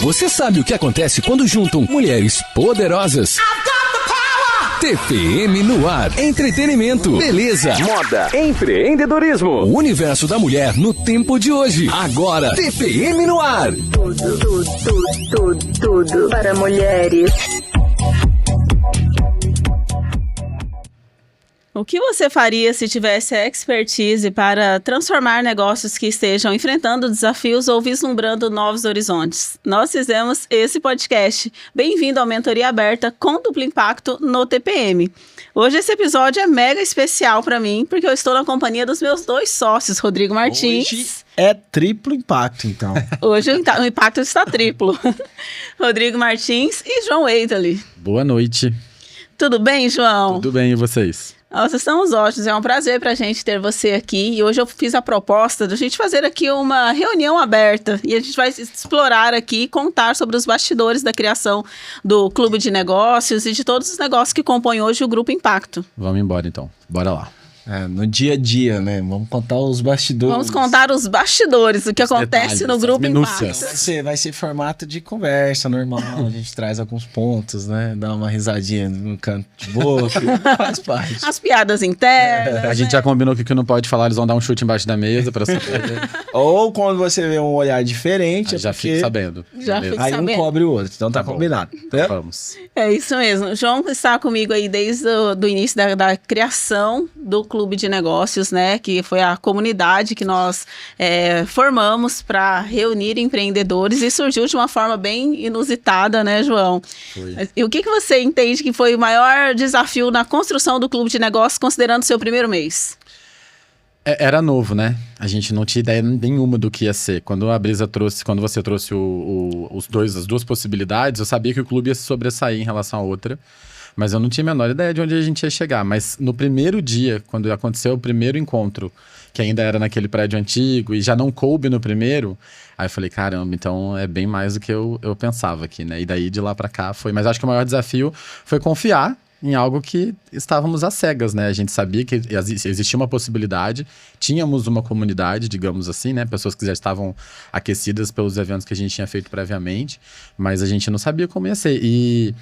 Você sabe o que acontece quando juntam mulheres poderosas? TPM no ar. Entretenimento, beleza, moda, empreendedorismo. O universo da mulher no tempo de hoje. Agora, TPM no ar. Tudo para mulheres. O que você faria se tivesse a expertise para transformar negócios que estejam enfrentando desafios ou vislumbrando novos horizontes? Nós fizemos esse podcast. Bem-vindo ao Mentoria Aberta com duplo impacto no TPM. Hoje esse episódio é mega especial para mim, porque eu estou na companhia dos meus dois sócios, Rodrigo Martins. Hoje é triplo impacto, então. Hoje o impacto está triplo. Rodrigo Martins e João Eitali. Boa noite. Tudo bem, João? Tudo bem, e vocês? Nós estamos ótimos, é um prazer pra gente ter você aqui e hoje eu fiz a proposta de a gente fazer aqui uma reunião aberta e a gente vai explorar aqui e contar sobre os bastidores da criação do Clube de Negócios e de todos os negócios que compõem hoje o Grupo Impacto. Vamos embora então, bora lá. No dia a dia, né? Vamos contar os bastidores. Vamos contar os bastidores, o que acontece no Grupo Impacto. Vai ser formato de conversa normal, a gente traz alguns pontos, né? Dá uma risadinha no canto de boca, faz parte. As piadas internas. A gente já combinou que o que não pode falar, eles vão dar um chute embaixo da mesa pra saber. Ou quando você vê um olhar diferente, já fico sabendo. Aí um cobre o outro, então tá combinado. Né? Vamos. É isso mesmo. O João está comigo aí desde o início da criação do Clube de Negócios, né? Que foi a comunidade que nós formamos para reunir empreendedores e surgiu de uma forma bem inusitada, né, João? Foi. E o que você entende que foi o maior desafio na construção do Clube de Negócios, considerando o seu primeiro mês? Era novo, né? A gente não tinha ideia nenhuma do que ia ser. Quando você trouxe as duas possibilidades, eu sabia que o clube ia se sobressair em relação à outra. Mas eu não tinha a menor ideia de onde a gente ia chegar. Mas no primeiro dia, quando aconteceu o primeiro encontro, que ainda era naquele prédio antigo e já não coube no primeiro, aí eu falei, caramba, então é bem mais do que eu pensava aqui, né? E daí de lá pra cá foi... Mas acho que o maior desafio foi confiar em algo que estávamos às cegas, né? A gente sabia que existia uma possibilidade, tínhamos uma comunidade, digamos assim, né? Pessoas que já estavam aquecidas pelos eventos que a gente tinha feito previamente, mas a gente não sabia como ia ser. E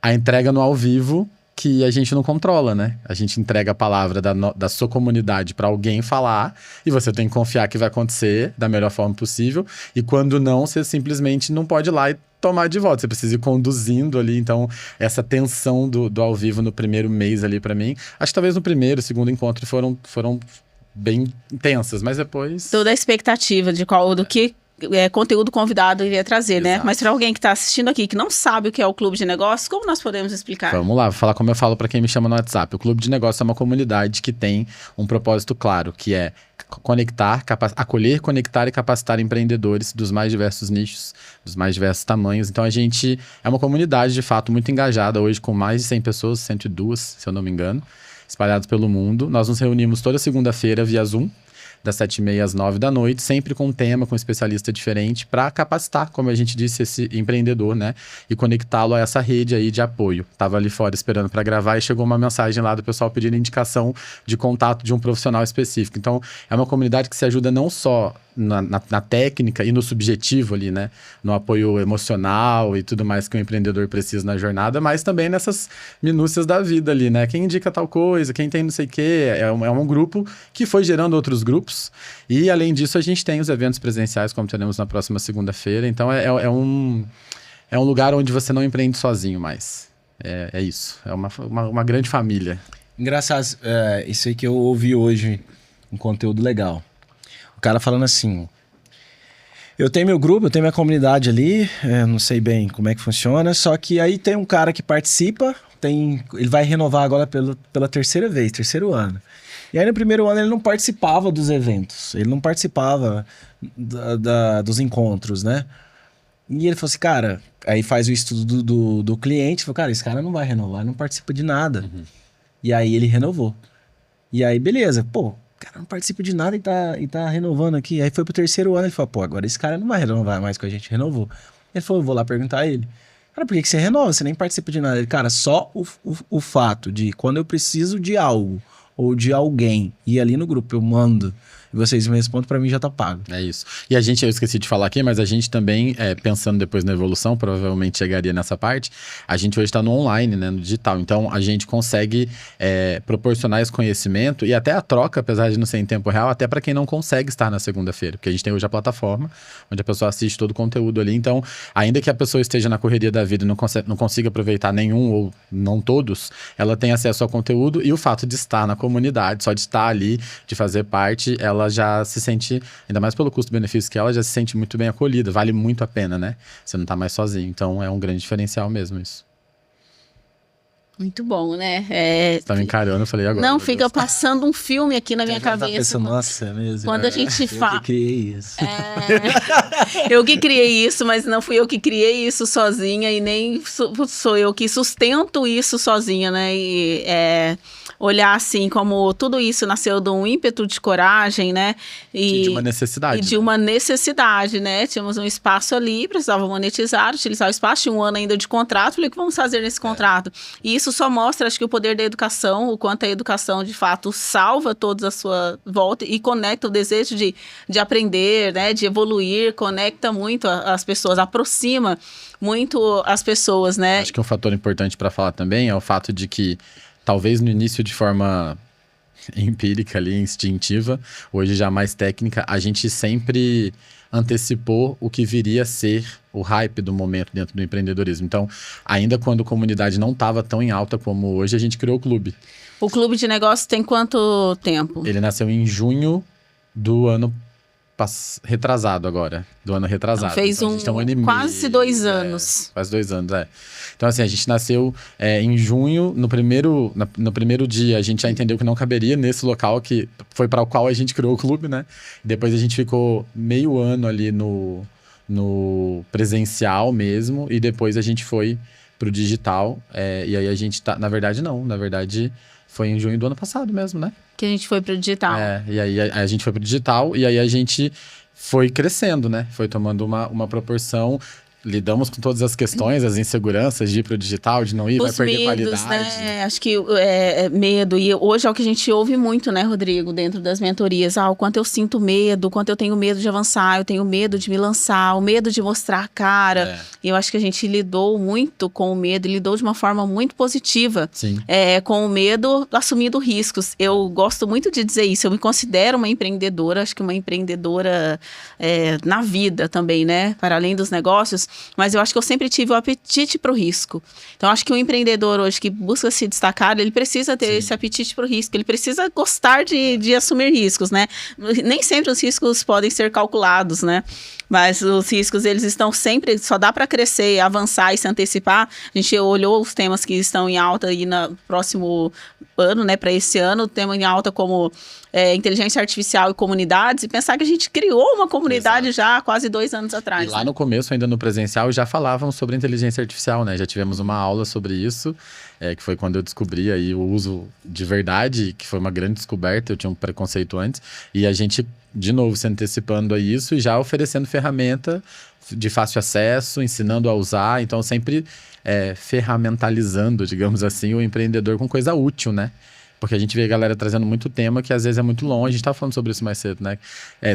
a entrega no ao vivo que a gente não controla, né? A gente entrega a palavra da sua comunidade para alguém falar e você tem que confiar que vai acontecer da melhor forma possível. E quando não, você simplesmente não pode ir lá e tomar de volta. Você precisa ir conduzindo ali. Então, essa tensão do ao vivo no primeiro mês ali para mim, acho que talvez no primeiro, segundo encontro foram bem intensas, mas depois... Toda a expectativa do que conteúdo convidado iria trazer, Exato. né? Mas para alguém que está assistindo aqui, que não sabe o que é o Clube de Negócios, como nós podemos explicar? Vamos lá, vou falar como eu falo para quem me chama no WhatsApp. O Clube de Negócios é uma comunidade que tem um propósito claro, que é acolher, conectar e capacitar empreendedores dos mais diversos nichos, dos mais diversos tamanhos. Então a gente é uma comunidade, de fato, muito engajada hoje, com mais de 100 pessoas, 102, se eu não me engano, espalhados pelo mundo. Nós nos reunimos toda segunda-feira via Zoom, das 7h30 às 9 da noite, sempre com um tema, com um especialista diferente, para capacitar, como a gente disse, esse empreendedor, né? E conectá-lo a essa rede aí de apoio. Tava ali fora esperando para gravar e chegou uma mensagem lá do pessoal pedindo indicação de contato de um profissional específico. Então, é uma comunidade que se ajuda não só na técnica e no subjetivo ali, né? No apoio emocional e tudo mais que o empreendedor precisa na jornada, mas também nessas minúcias da vida ali, né? Quem indica tal coisa, quem tem não sei o quê. É um grupo que foi gerando outros grupos. E, além disso, a gente tem os eventos presenciais, como teremos na próxima segunda-feira. Então, é um lugar onde você não empreende sozinho mais. É isso. É uma grande família. Engraçado, isso aí que eu ouvi hoje, um conteúdo legal. O cara falando assim, eu tenho meu grupo, eu tenho minha comunidade ali, não sei bem como é que funciona, só que aí tem um cara que participa, ele vai renovar agora pela terceiro ano. E aí no primeiro ano ele não participava dos eventos, ele não participava dos encontros, né? E ele falou assim, cara, aí faz o estudo do cliente, falou, cara, esse cara não vai renovar, ele não participa de nada. Uhum. E aí ele renovou. E aí, beleza, pô, cara não participa de nada e tá renovando aqui. Aí foi pro terceiro ano, ele falou, pô, agora esse cara não vai renovar mais com a gente, renovou. Ele falou, eu vou lá perguntar a ele. Cara, por que você renova? Você nem participa de nada. Ele, cara, só o fato de quando eu preciso de algo ou de alguém ir ali no grupo, eu mando, e vocês me respondem, pra mim já tá pago. É isso. E eu esqueci de falar aqui, mas a gente também, pensando depois na evolução, provavelmente chegaria nessa parte, a gente hoje está no online, né, no digital. Então, a gente consegue proporcionar esse conhecimento e até a troca, apesar de não ser em tempo real, até para quem não consegue estar na segunda-feira. Porque a gente tem hoje a plataforma, onde a pessoa assiste todo o conteúdo ali. Então, ainda que a pessoa esteja na correria da vida e não consiga aproveitar nenhum ou não todos, ela tem acesso ao conteúdo e o fato de estar na comunidade, só de estar ali, de fazer parte, ela já se sente, ainda mais pelo custo-benefício que ela já se sente muito bem acolhida. Vale muito a pena, né? Você não tá mais sozinho. Então, é um grande diferencial mesmo isso. Muito bom, né? Você tá me encarando, eu falei agora. Não, fica passando um filme aqui na minha cabeça. Tá pensando, nossa, é mesmo. Quando a gente fala. Eu que criei isso. Eu que criei isso, mas não fui eu que criei isso sozinha e nem sou eu que sustento isso sozinha, né? E olhar assim como tudo isso nasceu de um ímpeto de coragem, né? E de uma necessidade. E de uma necessidade, né? Tínhamos um espaço ali, precisava monetizar, utilizar o espaço, tinha um ano ainda de contrato, falei, o que vamos fazer nesse contrato? E isso só mostra, acho que o poder da educação, o quanto a educação, de fato, salva todos à sua volta e conecta o desejo de aprender, né? De evoluir, conecta muito as pessoas, aproxima muito as pessoas, né? Acho que um fator importante para falar também é o fato de que talvez no início de forma empírica ali, instintiva, hoje já mais técnica, a gente sempre antecipou o que viria a ser o hype do momento dentro do empreendedorismo. Então, ainda quando a comunidade não estava tão em alta como hoje, a gente criou o clube. O clube de negócios tem quanto tempo? Ele nasceu em junho do ano retrasado agora. Do ano retrasado. Fez então, quase 2 anos. Quase 2 anos, Então, assim, a gente nasceu em junho. No primeiro dia, a gente já entendeu que não caberia nesse local, que foi para o qual a gente criou o clube, né? Depois a gente ficou meio ano ali no presencial mesmo. E depois a gente foi pro digital. E aí a gente tá... Na verdade, não. Na verdade, foi em junho do ano passado mesmo, né? Que a gente foi pro digital. E aí a gente foi pro digital e aí a gente foi crescendo, né? Foi tomando uma proporção. Lidamos com todas as questões, as inseguranças de ir pro digital, de não ir, vai perder qualidade. Né? Acho que medo. E hoje é o que a gente ouve muito, né, Rodrigo, dentro das mentorias. O quanto eu sinto medo, o quanto eu tenho medo de avançar, eu tenho medo de me lançar, o medo de mostrar a cara. E eu acho que a gente lidou muito com o medo, e lidou de uma forma muito positiva. Sim. Com o medo, assumindo riscos. Eu gosto muito de dizer isso. Eu me considero uma empreendedora, acho que uma empreendedora na vida também, né? Para além dos negócios. Mas eu acho que eu sempre tive o apetite para o risco. Então, acho que o empreendedor hoje que busca se destacar, ele precisa ter esse apetite para o risco. Ele precisa gostar de assumir riscos, né? Nem sempre os riscos podem ser calculados, né? Mas os riscos, eles estão sempre... Só dá para crescer, avançar e se antecipar. A gente olhou os temas que estão em alta aí no próximo ano, né? Para esse ano, o tema em alta como... inteligência artificial e comunidades, e pensar que a gente criou uma comunidade já há quase 2 anos atrás. E lá no começo, ainda no presencial, já falávamos sobre inteligência artificial, né? Já tivemos uma aula sobre isso, que foi quando eu descobri aí o uso de verdade, que foi uma grande descoberta, eu tinha um preconceito antes, e a gente, de novo, se antecipando a isso e já oferecendo ferramenta de fácil acesso, ensinando a usar, então sempre ferramentalizando, digamos assim, o empreendedor com coisa útil, né? Porque a gente vê a galera trazendo muito tema que às vezes é muito longe. A gente estava falando sobre isso mais cedo, né?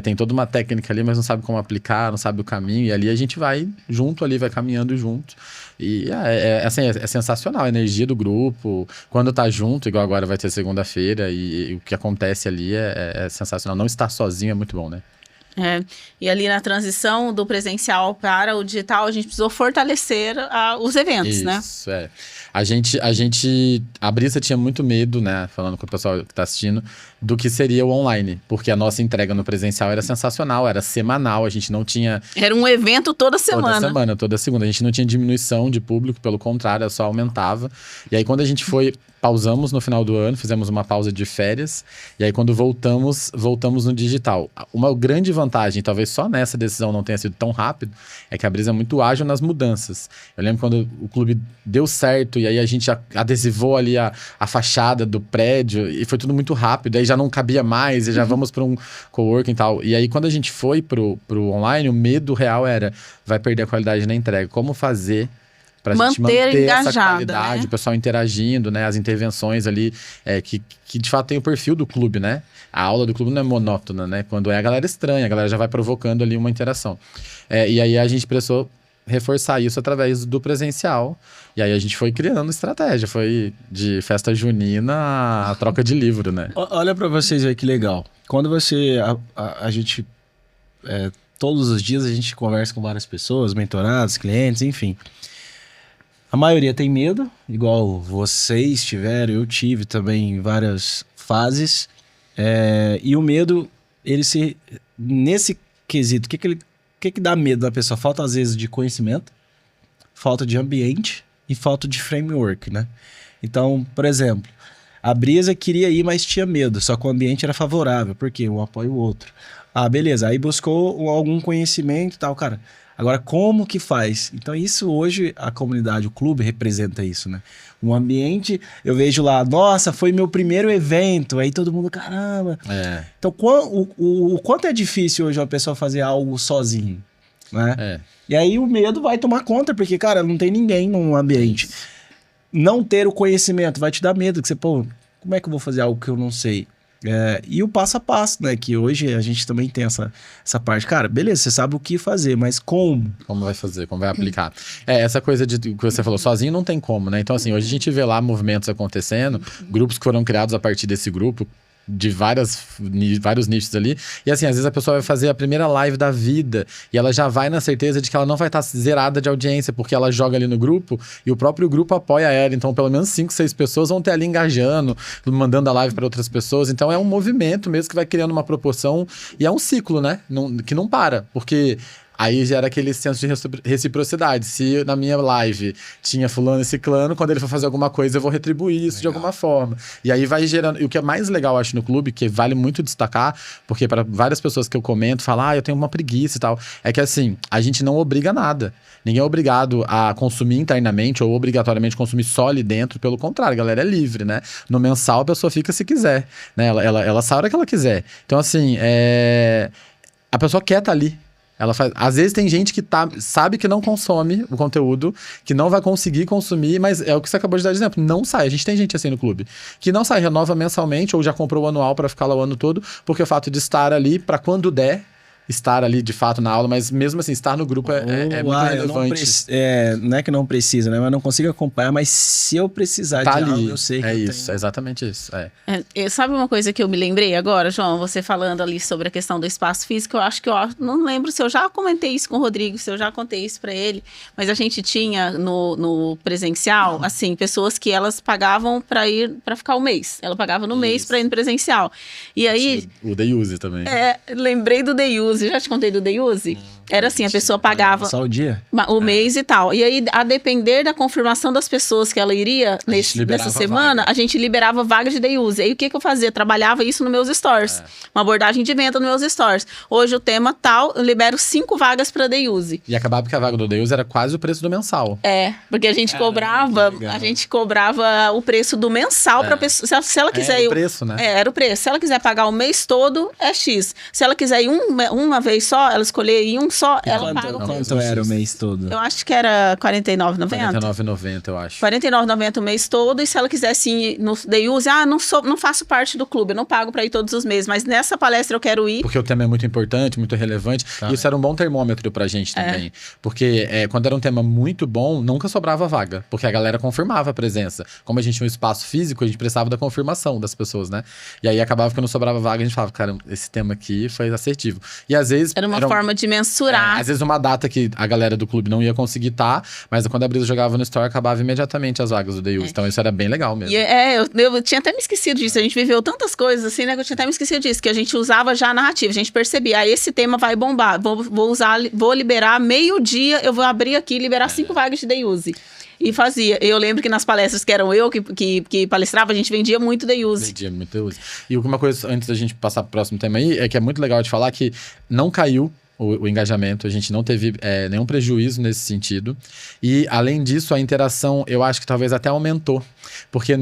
Tem toda uma técnica ali, mas não sabe como aplicar, não sabe o caminho. E ali a gente vai junto ali, vai caminhando junto. E assim, é sensacional a energia do grupo. Quando tá junto, igual agora vai ter segunda-feira, e o que acontece ali é sensacional. Não estar sozinho é muito bom, né? E ali na transição do presencial para o digital, a gente precisou fortalecer os eventos, né? Isso, A Brisa tinha muito medo, né? Falando com o pessoal que tá assistindo, do que seria o online. Porque a nossa entrega no presencial era sensacional, era semanal, a gente não tinha... Era um evento toda semana. Toda segunda. A gente não tinha diminuição de público, pelo contrário, só aumentava. E aí quando a gente pausamos no final do ano, fizemos uma pausa de férias, e aí quando voltamos no digital. Uma grande vantagem, talvez só nessa decisão não tenha sido tão rápido, é que a Brisa é muito ágil nas mudanças. Eu lembro quando o clube deu certo, e aí a gente adesivou ali a fachada do prédio, e foi tudo muito rápido, aí já não cabia mais, e já vamos para um coworking e tal. E aí quando a gente foi pro online, o medo real era, vai perder a qualidade na entrega. Como fazer pra gente Manter manter essa engajada, qualidade, né? o pessoal interagindo, né? As intervenções ali, que de fato tem o perfil do clube, né? A aula do clube não é monótona, né? Quando é a galera estranha, a galera já vai provocando ali uma interação. E aí a gente precisou reforçar isso através do presencial. E aí a gente foi criando estratégia. Foi de festa junina a troca de livro, né? Olha pra vocês aí que legal. Quando você... A gente... todos os dias a gente conversa com várias pessoas, mentorados, clientes, enfim. A maioria tem medo, igual vocês tiveram, eu tive também em várias fases. E o medo, nesse quesito, o que dá medo da pessoa? Falta, às vezes, de conhecimento, falta de ambiente e falta de framework, né? Então, por exemplo, a Brisa queria ir, mas tinha medo, só que o ambiente era favorável, porque um apoia o outro. Ah, beleza, aí buscou algum conhecimento e tal, cara. Agora, como que faz? Então, isso hoje, a comunidade, o clube representa isso, né? Um ambiente, eu vejo lá, nossa, foi meu primeiro evento, aí todo mundo, caramba. Então, o quanto é difícil hoje uma pessoa fazer algo sozinho, né? E aí o medo vai tomar conta, porque, cara, não tem ninguém no ambiente. Não ter o conhecimento vai te dar medo, que você, pô, como é que eu vou fazer algo que eu não sei? E o passo a passo, né? Que hoje a gente também tem essa parte. Cara, beleza, você sabe o que fazer, mas como? Como vai fazer, como vai aplicar. Essa coisa que você falou, sozinho não tem como, né? Então, assim, hoje a gente vê lá movimentos acontecendo, grupos que foram criados a partir desse grupo, de vários nichos ali. E assim, às vezes a pessoa vai fazer a primeira live da vida e ela já vai na certeza de que ela não vai estar zerada de audiência, porque ela joga ali no grupo e o próprio grupo apoia ela. Então, pelo menos 5, 6 pessoas vão ter ali engajando, mandando a live para outras pessoas. Então, é um movimento mesmo que vai criando uma proporção e é um ciclo, né? Que não para, porque... Aí gera aquele senso de reciprocidade. Se na minha live tinha fulano e ciclano, quando ele for fazer alguma coisa, eu vou retribuir isso de alguma forma. E aí vai gerando... E o que é mais legal, acho, no clube, que vale muito destacar, porque para várias pessoas que eu comento, falam, eu tenho uma preguiça e tal, é que assim, a gente não obriga nada. Ninguém é obrigado a consumir internamente ou obrigatoriamente consumir só ali dentro. Pelo contrário, a galera é livre, né? No mensal, a pessoa fica se quiser, né? Ela sai a hora que ela quiser. Então, assim, a pessoa quer estar ali. Ela faz... Às vezes tem gente que sabe que não consome o conteúdo, que não vai conseguir consumir, mas é o que você acabou de dar de exemplo, não sai. A gente tem gente assim no clube, que não sai, renova mensalmente ou já comprou o anual para ficar lá o ano todo, porque o fato de estar ali para quando der, estar ali de fato na aula, mas mesmo assim, estar no grupo é muito relevante. Não é que não precisa, né? Mas não consigo acompanhar, mas se eu precisar de ali, algo, eu sei que é exatamente isso. Sabe uma coisa que eu me lembrei agora, João? Você falando ali sobre a questão do espaço físico, eu acho que não lembro se eu já comentei isso com o Rodrigo, se eu já contei isso pra ele, mas a gente tinha no presencial, assim, pessoas que elas pagavam pra ficar um mês. Ela pagava no mês pra ir no presencial. E aí... O Day Use também. Lembrei do Day Use. Já te contei do Day Use? Era assim, a pessoa pagava só o dia? O mês e tal. E aí, a depender da confirmação das pessoas que ela iria nessa semana, a gente liberava vaga de Day Use. Aí o que eu fazia? Trabalhava isso nos meus stories. Uma abordagem de venda nos meus stories. Hoje o tema tal, eu libero 5 vagas para DayUse. E acabava que a vaga do Day Use era quase o preço do mensal. Porque a gente cobrava o preço do mensal para pessoa. Se ela quiser era o preço, né? Era o preço. Se ela quiser pagar o mês todo, é X. Se ela quiser ir uma vez só, ela escolher em um só, ela paga o preço. Quanto era o mês todo? Eu acho que era R$49,90. R$49,90, eu acho. R$49,90 o mês todo. E se ela quisesse ir no Day Use, não faço parte do clube, eu não pago para ir todos os meses. Mas nessa palestra eu quero ir. Porque o tema é muito importante, muito relevante. E isso era um bom termômetro pra gente também. Porque quando era um tema muito bom, nunca sobrava vaga. Porque a galera confirmava a presença. Como a gente tinha um espaço físico, a gente precisava da confirmação das pessoas, né? E aí acabava que não sobrava vaga, a gente falava, cara, esse tema aqui foi assertivo. E às vezes... Era uma forma de mensurar. Às vezes uma data que a galera do clube não ia conseguir estar, mas quando a Brisa jogava no Store, acabava imediatamente as vagas do Day Use. Então isso era bem legal mesmo. Eu tinha até me esquecido disso. A gente viveu tantas coisas assim, né? Que eu tinha até me esquecido disso. Que a gente usava já a narrativa. A gente percebia, esse tema vai bombar. Vou liberar meio-dia, eu vou abrir aqui e liberar 5 vagas de Day Use. E fazia. Eu lembro que nas palestras que eram eu que palestrava, a gente vendia muito Day Use. Vendia muito Day Use. E uma coisa, antes da gente passar pro próximo tema aí, é que é muito legal de falar que não caiu o engajamento, a gente não teve nenhum prejuízo nesse sentido. E, além disso, a interação, eu acho que talvez até aumentou. Porque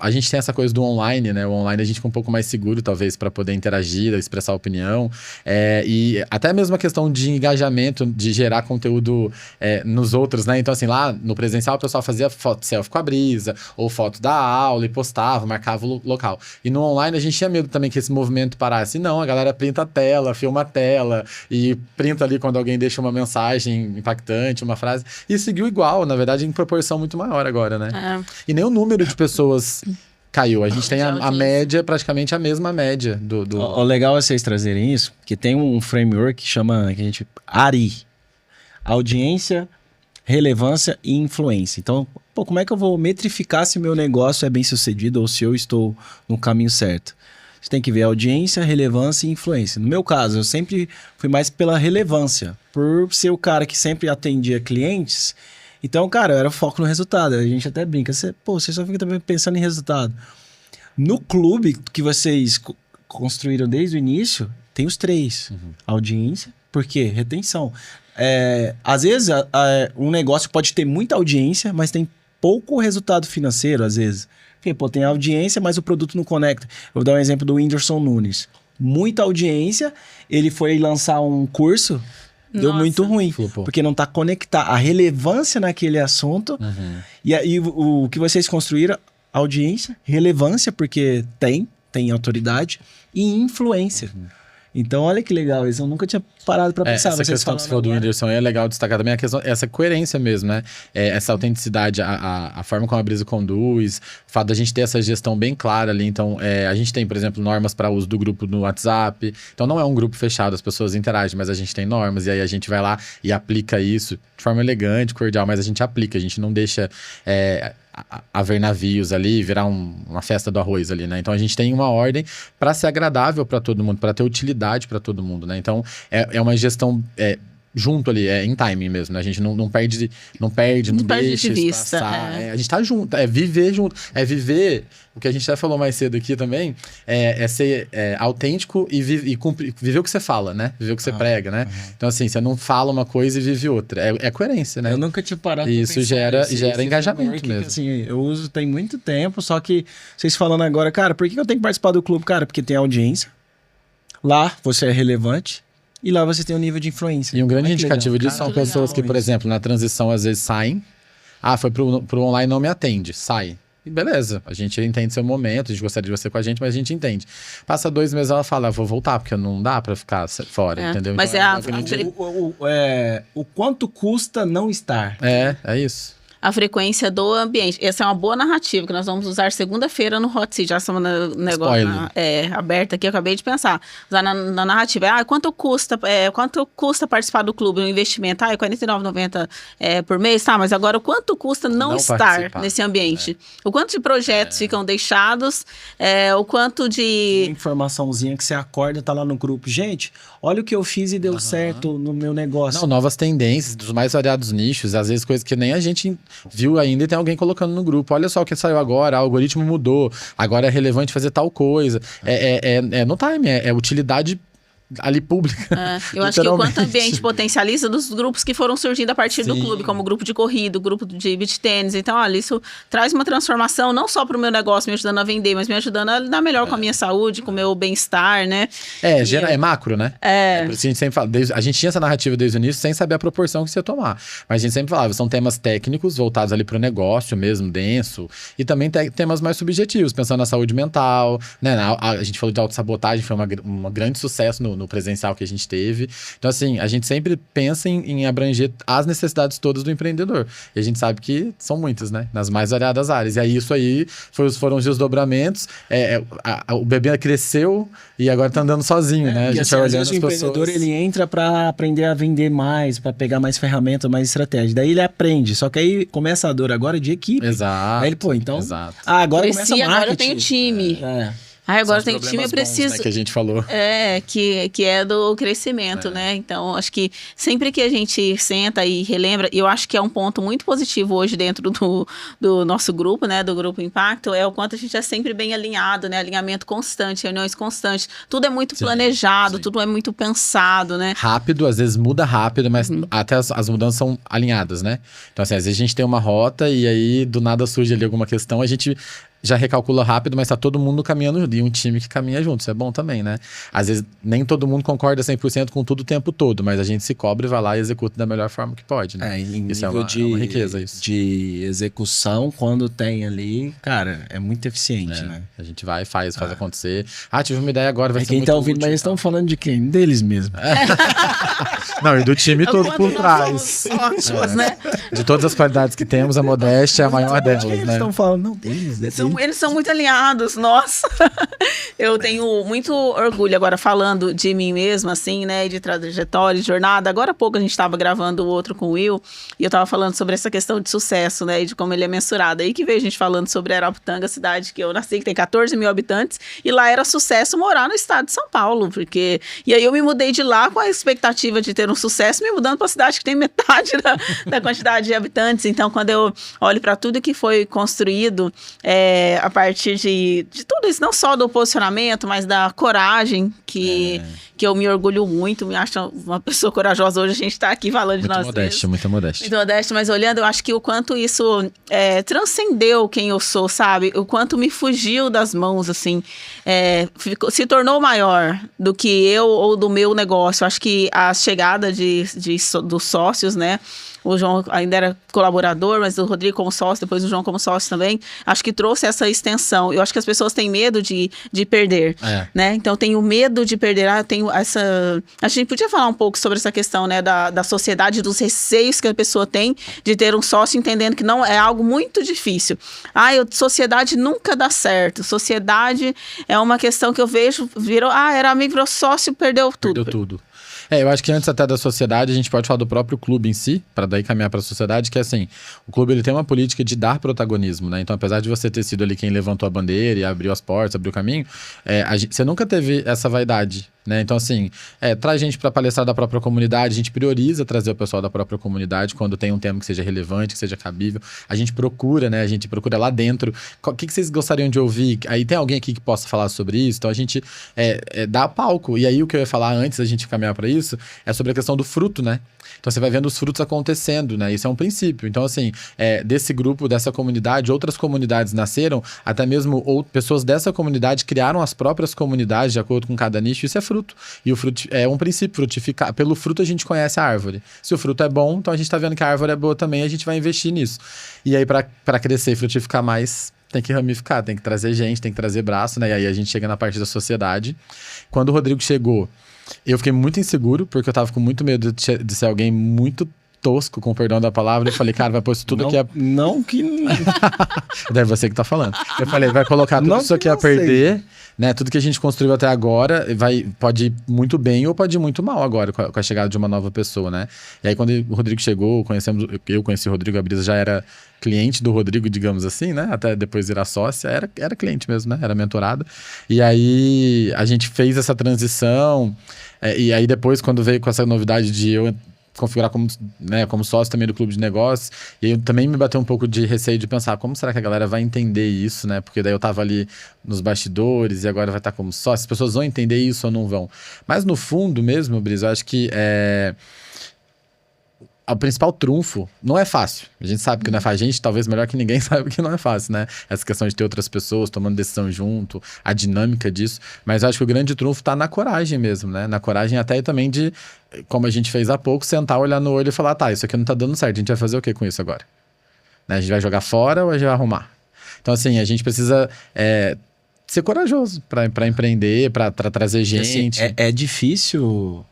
a gente tem essa coisa do online, né? O online a gente fica um pouco mais seguro, talvez, para poder interagir, expressar opinião. E até mesmo a questão de engajamento, de gerar conteúdo nos outros, né? Então, assim, lá no presencial, o pessoal fazia foto selfie com a Brisa, ou foto da aula, e postava, marcava o local. E no online, a gente tinha medo também que esse movimento parasse. Não, a galera printa a tela, filma a tela, e printa ali quando alguém deixa uma mensagem impactante, uma frase. E seguiu igual, na verdade, em proporção muito maior agora, né? E nem o número de pessoas caiu. A gente tem a média, praticamente a mesma média do... O legal é vocês trazerem isso, que tem um framework que chama, que a gente... ARI. Audiência, relevância e influência. Então, como é que eu vou metrificar se meu negócio é bem sucedido ou se eu estou no caminho certo? Você tem que ver audiência, relevância e influência. No meu caso, eu sempre fui mais pela relevância, por ser o cara que sempre atendia clientes. Então, cara, era foco no resultado. A gente até brinca. Você só fica também pensando em resultado. No clube que vocês construíram desde o início, tem os 3. Audiência, por quê? Retenção. Às vezes, um negócio pode ter muita audiência, mas tem pouco resultado financeiro, às vezes. Porque, tem audiência, mas o produto não conecta. Eu vou dar um exemplo do Whindersson Nunes. Muita audiência, ele foi lançar um curso... Deu muito ruim, porque não está conectado. A relevância naquele assunto. E o que vocês construíram, audiência, relevância, porque tem autoridade, e influência. Então, olha que legal isso. Eu nunca tinha parado para pensar. Essa questão que você falou do Whindersson é legal destacar também a questão, essa coerência mesmo, né? Essa autenticidade, a forma como a Brisa conduz, o fato da gente ter essa gestão bem clara ali. Então, a gente tem, por exemplo, normas para uso do grupo no WhatsApp. Então, não é um grupo fechado, as pessoas interagem, mas a gente tem normas. E aí a gente vai lá e aplica isso de forma elegante, cordial, mas a gente aplica. A gente não deixa... haver navios ali, virar uma festa do arroz ali, né? Então a gente tem uma ordem para ser agradável para todo mundo, para ter utilidade para todo mundo, né? Então é uma gestão junto ali, em timing mesmo, né? A gente não perde, não deixa de vista, passar. A gente tá junto, viver junto, viver o que a gente já falou mais cedo aqui também, ser autêntico e viver o que você fala, né? Viver o que você prega, né? Então, assim, você não fala uma coisa e vive outra. É coerência, né? Eu nunca tinha parado pra pensar. Isso gera engajamento mesmo. Assim, eu uso tem muito tempo, só que vocês falando agora, cara, por que eu tenho que participar do clube? Cara, porque tem audiência. Lá você é relevante. E lá você tem um nível de influência. E um grande indicativo disso são pessoas que, por exemplo, na transição às vezes saem. Foi pro online, não me atende. Sai. E beleza, a gente entende seu momento, a gente gostaria de você com a gente, mas a gente entende. Passa 2 meses, ela fala, vou voltar, porque não dá pra ficar fora, entendeu? Mas então, o quanto custa não estar. É isso. A frequência do ambiente. Essa é uma boa narrativa que nós vamos usar segunda-feira no Hot Seat. Já estamos no negócio aberto aqui, eu acabei de pensar. Usar na narrativa. Quanto custa participar do clube, o investimento? É R$49,90 por mês? Tá, mas agora quanto custa não estar participar nesse ambiente? O quanto de projetos ficam deixados? O quanto de... Uma informaçãozinha que você acorda, tá lá no grupo. Gente, olha o que eu fiz e deu certo no meu negócio. Não, novas tendências, dos mais variados nichos. Às vezes coisas que nem a gente... viu ainda e tem alguém colocando no grupo. Olha só o que saiu agora, o algoritmo mudou, agora é relevante fazer tal coisa. No time, é utilidade ali pública. Eu acho que o quanto ambiente potencializa dos grupos que foram surgindo a partir do clube, como o grupo de corrida, o grupo de beach tênis. Então, olha, isso traz uma transformação não só para o meu negócio, me ajudando a vender, mas me ajudando a lidar melhor com a minha saúde, com o meu bem-estar, né? É macro, né? Por isso a gente sempre fala, a gente tinha essa narrativa desde o início sem saber a proporção que você ia tomar. Mas a gente sempre falava, são temas técnicos voltados ali para o negócio mesmo, denso, e também temas mais subjetivos, pensando na saúde mental, né? A gente falou de autossabotagem, foi um grande sucesso no presencial que a gente teve. Então, assim, a gente sempre pensa em abranger as necessidades todas do empreendedor. E a gente sabe que são muitas, né? Nas mais variadas áreas. E aí, isso aí foram os desdobramentos. O bebê cresceu e agora tá andando sozinho, né? A gente vai olhando as pessoas. O empreendedor, ele entra para aprender a vender mais, para pegar mais ferramenta, mais estratégia. Daí ele aprende. Só que aí começa a dor agora de equipe. Exato. Aí ele, então... Exato. Agora começa a marketing. Agora eu tenho time. Agora os tem time problemas bons, preciso. né, que a gente falou. Que é do crescimento, né? Então, acho que sempre que a gente senta e relembra, e eu acho que é um ponto muito positivo hoje dentro do nosso grupo, né? Do Grupo Impacto, é o quanto a gente é sempre bem alinhado, né? Alinhamento constante, reuniões constantes. Tudo é muito planejado, tudo é muito pensado, né? Rápido, às vezes muda rápido, mas até as mudanças são alinhadas, né? Então, assim, às vezes a gente tem uma rota e aí do nada surge ali alguma questão, a gente já recalcula rápido, mas tá todo mundo caminhando junto. E um time que caminha junto, isso é bom também, né? Às vezes nem todo mundo concorda 100% com tudo o tempo todo, mas a gente se cobre, vai lá e executa da melhor forma que pode, né? Isso é uma riqueza, isso. De execução, quando tem ali, cara, é muito eficiente, né? A gente vai, faz acontecer. Tive uma ideia agora, vai ser quem muito tá ouvindo, útil, mas eles estão falando de quem? Deles mesmo. Não, e do time todo por trás. Ótimos, né? De todas as qualidades que temos, a modéstia é a maior delas, Eles né? estão falando, não, deles. Eles são muito alinhados, nossa. Eu tenho muito orgulho agora falando de mim mesma, assim, né? De trajetória, de jornada. Agora há pouco a gente estava gravando o outro com o Will e eu estava falando sobre essa questão de sucesso, né? E de como ele é mensurado. Aí que veio a gente falando sobre Araputanga, cidade que eu nasci, que tem 14 mil habitantes, e lá era sucesso morar no estado de São Paulo, porque... E aí eu me mudei de lá com a expectativa de ter um sucesso, me mudando para uma cidade que tem metade da quantidade de habitantes. Então, quando eu olho para tudo que foi construído, a partir de tudo isso, não só do posicionamento, mas da coragem, que eu me orgulho muito, me acho uma pessoa corajosa. Hoje a gente está aqui falando de nós mesmos. Muita modéstia. Muito modéstia, mas olhando, eu acho que o quanto isso transcendeu quem eu sou, sabe? O quanto me fugiu das mãos, assim, se tornou maior do que eu ou do meu negócio. Eu acho que a chegada dos sócios, né? O João ainda era colaborador, mas o Rodrigo como sócio, depois o João como sócio também, acho que trouxe essa extensão. Eu acho que as pessoas têm medo de perder, né? Então, tenho medo de perder. A gente podia falar um pouco sobre essa questão, né, da sociedade, dos receios que a pessoa tem de ter um sócio, entendendo que não é algo muito difícil. Sociedade nunca dá certo. Sociedade é uma questão que eu vejo, era amigo, virou sócio, perdeu tudo. Perdeu tudo. Eu acho que antes até da sociedade, a gente pode falar do próprio clube em si, para daí caminhar para a sociedade, que é assim, o clube ele tem uma política de dar protagonismo, né? Então, apesar de você ter sido ali quem levantou a bandeira e abriu as portas, abriu o caminho, você nunca teve essa vaidade, né? Então, assim, traz gente para palestrar da própria comunidade, a gente prioriza trazer o pessoal da própria comunidade quando tem um tema que seja relevante, que seja cabível. A gente procura, né? A gente procura lá dentro. O que vocês gostariam de ouvir? Aí tem alguém aqui que possa falar sobre isso? Então, a gente dá palco. E aí, o que eu ia falar antes da gente caminhar para isso é sobre a questão do fruto, né? Então, você vai vendo os frutos acontecendo, né? Isso é um princípio. Então, assim, desse grupo, dessa comunidade, outras comunidades nasceram, até mesmo pessoas dessa comunidade criaram as próprias comunidades de acordo com cada nicho. Isso é fruto. E o fruto é um princípio, frutificar. Pelo fruto, a gente conhece a árvore. Se o fruto é bom, então a gente tá vendo que a árvore é boa também, a gente vai investir nisso. E aí, para crescer e frutificar mais, tem que ramificar, tem que trazer gente, tem que trazer braço, né? E aí a gente chega na parte da sociedade. Quando o Rodrigo chegou, eu fiquei muito inseguro, porque eu tava com muito medo de ser alguém muito tosco, com perdão da palavra. Eu falei, cara, vai pôr isso tudo aqui a... Não que... Daí você que tá falando. Eu falei, vai colocar tudo isso aqui a perder, né? Tudo que a gente construiu até agora pode ir muito bem ou pode ir muito mal agora com a chegada de uma nova pessoa, né? E aí, quando o Rodrigo chegou, eu conheci o Rodrigo, a Brisa já era cliente do Rodrigo, digamos assim, né? Até depois virar sócia, era cliente mesmo, né? Era mentorada. E aí, a gente fez essa transição, e aí depois, quando veio com essa novidade de eu configurar como sócio também do clube de negócios, e aí também me bateu um pouco de receio de pensar, como será que a galera vai entender isso, né? Porque daí eu tava ali nos bastidores e agora vai estar como sócio, as pessoas vão entender isso ou não vão? Mas no fundo mesmo, Brisa, eu acho que o principal trunfo não é fácil. A gente sabe que não é fácil. A gente, talvez melhor que ninguém, sabe que não é fácil, né? Essa questão de ter outras pessoas tomando decisão junto, a dinâmica disso. Mas eu acho que o grande trunfo tá na coragem mesmo, né? Na coragem até também de, como a gente fez há pouco, sentar, olhar no olho e falar, tá, isso aqui não tá dando certo. A gente vai fazer o que com isso agora? Né? A gente vai jogar fora ou a gente vai arrumar? Então, assim, a gente precisa ser corajoso para empreender, para trazer gente. Assim, é difícil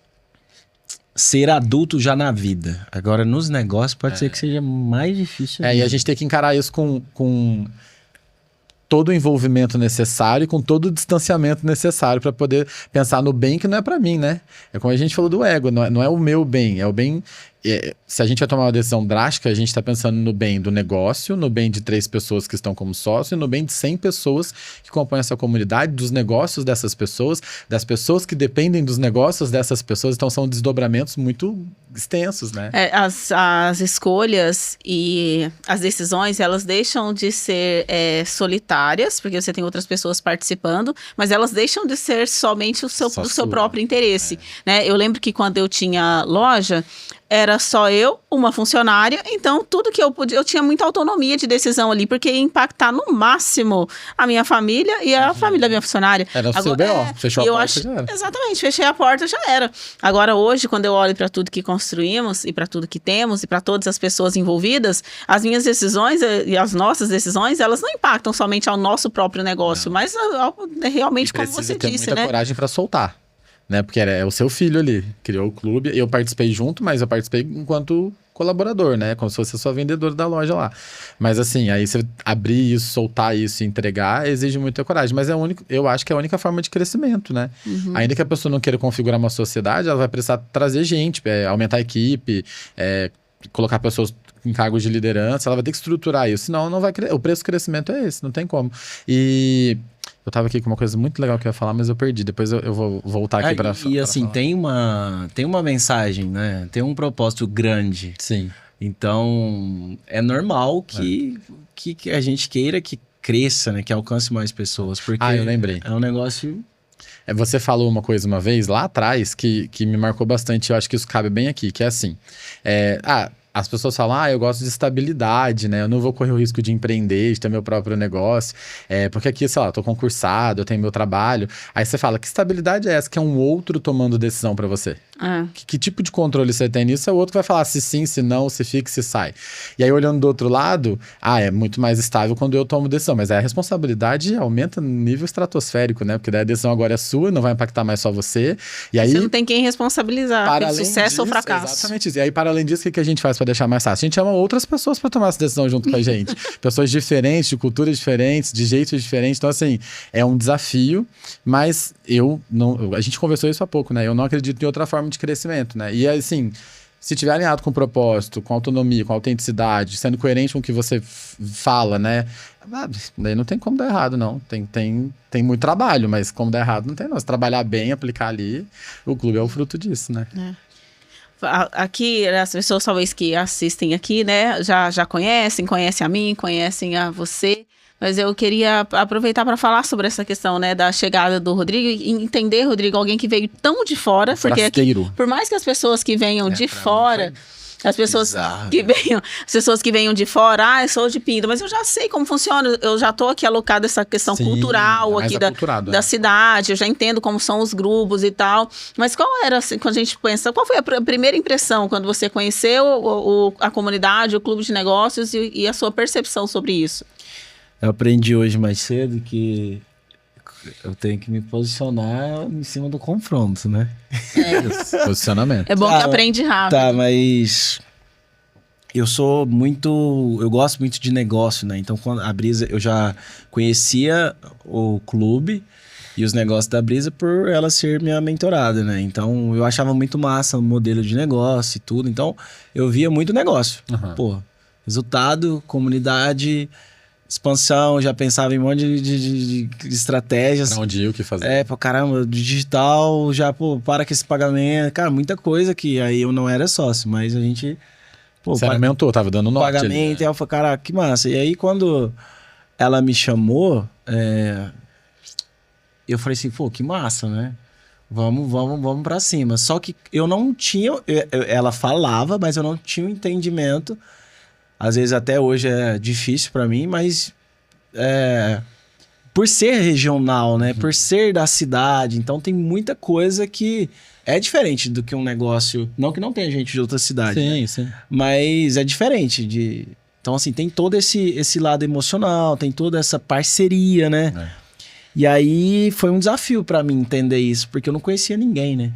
ser adulto já na vida. Agora, nos negócios, pode ser que seja mais difícil. E a gente tem que encarar isso com todo o envolvimento necessário e com todo o distanciamento necessário para poder pensar no bem que não é para mim, né? É como a gente falou do ego, não é o meu bem, é o bem se a gente vai tomar uma decisão drástica, a gente está pensando no bem do negócio, no bem de 3 pessoas que estão como sócio e no bem de 100 pessoas que compõem essa comunidade, dos negócios dessas pessoas, das pessoas que dependem dos negócios dessas pessoas. Então, são desdobramentos muito extensos, né? As escolhas e as decisões, elas deixam de ser solitárias, porque você tem outras pessoas participando, mas elas deixam de ser somente do seu próprio interesse, né? Eu lembro que quando eu tinha loja, era só eu, uma funcionária, então tudo que eu podia, eu tinha muita autonomia de decisão ali, porque ia impactar no máximo a minha família e a família da minha funcionária. Era o seu B.O., fechou a porta, já era. Exatamente, fechei a porta, já era. Agora hoje, quando eu olho para tudo que construímos e para tudo que temos e para todas as pessoas envolvidas, as minhas decisões e as nossas decisões, elas não impactam somente ao nosso próprio negócio, mas realmente, como você disse, muita coragem para soltar. Né? Porque é o seu filho ali, criou o clube, eu participei junto, mas eu participei enquanto colaborador, né? Como se fosse a sua vendedora da loja lá. Mas assim, aí você abrir isso, soltar isso e entregar, exige muita coragem. Mas eu acho que é a única forma de crescimento, né? Ainda que a pessoa não queira configurar uma sociedade, ela vai precisar trazer gente, aumentar a equipe, colocar pessoas em cargos de liderança, ela vai ter que estruturar isso, senão não vai o preço do crescimento é esse, não tem como. E eu tava aqui com uma coisa muito legal que eu ia falar, mas eu perdi. Depois eu vou voltar aqui para falar. E assim, tem uma mensagem, né? Tem um propósito grande. Sim. Então, é normal que a gente queira que cresça, né? Que alcance mais pessoas. Porque eu lembrei. É um negócio... Você falou uma coisa uma vez lá atrás que me marcou bastante. Eu acho que isso cabe bem aqui, que é assim... As pessoas falam, eu gosto de estabilidade, né? Eu não vou correr o risco de empreender, de ter meu próprio negócio. Porque aqui, sei lá, eu tô concursado, eu tenho meu trabalho. Aí você fala, que estabilidade é essa? Que é um outro tomando decisão pra você. Que tipo de controle você tem nisso? É o outro que vai falar se sim, se não, se fica, se sai. E aí, olhando do outro lado, é muito mais estável quando eu tomo decisão. Mas aí a responsabilidade aumenta no nível estratosférico, né? Porque daí a decisão agora é sua, não vai impactar mais só você. E aí, você não tem quem responsabilizar pelo sucesso ou fracasso. Exatamente isso. E aí, para além disso, o que a gente faz para deixar mais fácil? A gente chama outras pessoas para tomar essa decisão junto com a gente. Pessoas diferentes, de culturas diferentes, de jeitos diferentes. Então, assim, é um desafio, mas a gente conversou isso há pouco, né? Eu não acredito em outra forma de crescimento, né? E assim, se tiver alinhado com propósito, com autonomia, com autenticidade, sendo coerente com o que você fala, né? Daí não tem como dar errado, não. Tem muito trabalho, mas como dar errado não tem, não. Se trabalhar bem, aplicar ali, o clube é o fruto disso, né? Aqui, as pessoas talvez que assistem aqui, né, já conhecem a mim, conhecem a você, mas eu queria aproveitar para falar sobre essa questão, né, da chegada do Rodrigo e entender, Rodrigo, alguém que veio tão de fora, porque aqui, por mais que as pessoas que venham de fora... As pessoas que venham de fora, eu sou de Pinda, mas eu já sei como funciona, eu já tô aqui alocado essa questão cultural aqui da cidade, eu já entendo como são os grupos e tal, mas qual era, assim, quando a gente pensa, qual foi a primeira impressão quando você conheceu a comunidade, o clube de negócios e a sua percepção sobre isso? Eu aprendi hoje mais cedo que eu tenho que me posicionar em cima do confronto, né? Posicionamento. É bom que aprende rápido. Tá, mas eu gosto muito de negócio, né? Então, quando a Brisa, eu já conhecia o clube e os negócios da Brisa por ela ser minha mentorada, né? Então, eu achava muito massa o modelo de negócio e tudo. Então, eu via muito negócio. Resultado, comunidade... expansão, já pensava em um monte de estratégias. Pra onde ir, o que fazer. Caramba, digital, já, para com esse pagamento. Cara, muita coisa que aí eu não era sócio, mas a gente... Você era mentor, tava dando norte. Pagamento, ali, né? Eu falei, cara, que massa. E aí, quando ela me chamou, eu falei assim, que massa, né? Vamos pra cima. Só que eu não tinha... ela falava, mas eu não tinha um entendimento. Às vezes até hoje é difícil para mim, mas por ser regional, né? Por ser da cidade, então tem muita coisa que é diferente do que um negócio... Não que não tenha gente de outra cidade, sim, né? Sim. Mas é diferente de... Então, assim, tem todo esse lado emocional, tem toda essa parceria, né? E aí foi um desafio para mim entender isso, porque eu não conhecia ninguém, né?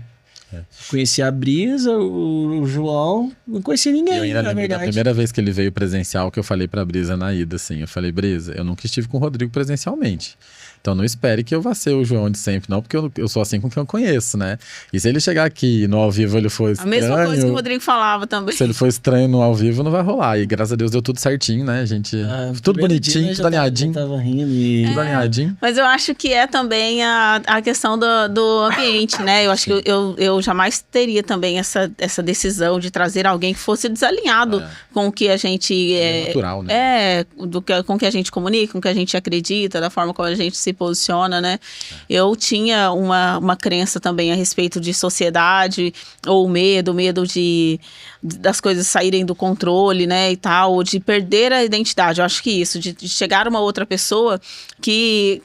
Conheci a Brisa, o João, não conheci ninguém, Eu ainda na lembro da verdade. primeira vez que ele veio presencial, que eu falei pra Brisa na ida, assim. Eu falei, Brisa, eu nunca estive com o Rodrigo presencialmente. Então não espere que eu vá ser o João de sempre, não, porque eu sou assim com quem eu conheço, né? E se ele chegar aqui no ao vivo ele for A estranho... mesma coisa que o Rodrigo falava também. Se ele for estranho no ao vivo, não vai rolar. E graças a Deus deu tudo certinho, né? A gente... tudo bonitinho, tudo alinhadinho. Tava rindo e... Tudo alinhadinho. Mas eu acho que é também a questão do ambiente, né? Eu acho que eu jamais teria também essa decisão de trazer alguém que fosse desalinhado com o que a gente... É natural, né? Com o que a gente comunica, com o que a gente acredita, da forma como a gente se posiciona, né? Eu tinha uma crença também a respeito de sociedade, ou medo das coisas saírem do controle, né, e tal, ou de perder a identidade. Eu acho que isso, de chegar uma outra pessoa que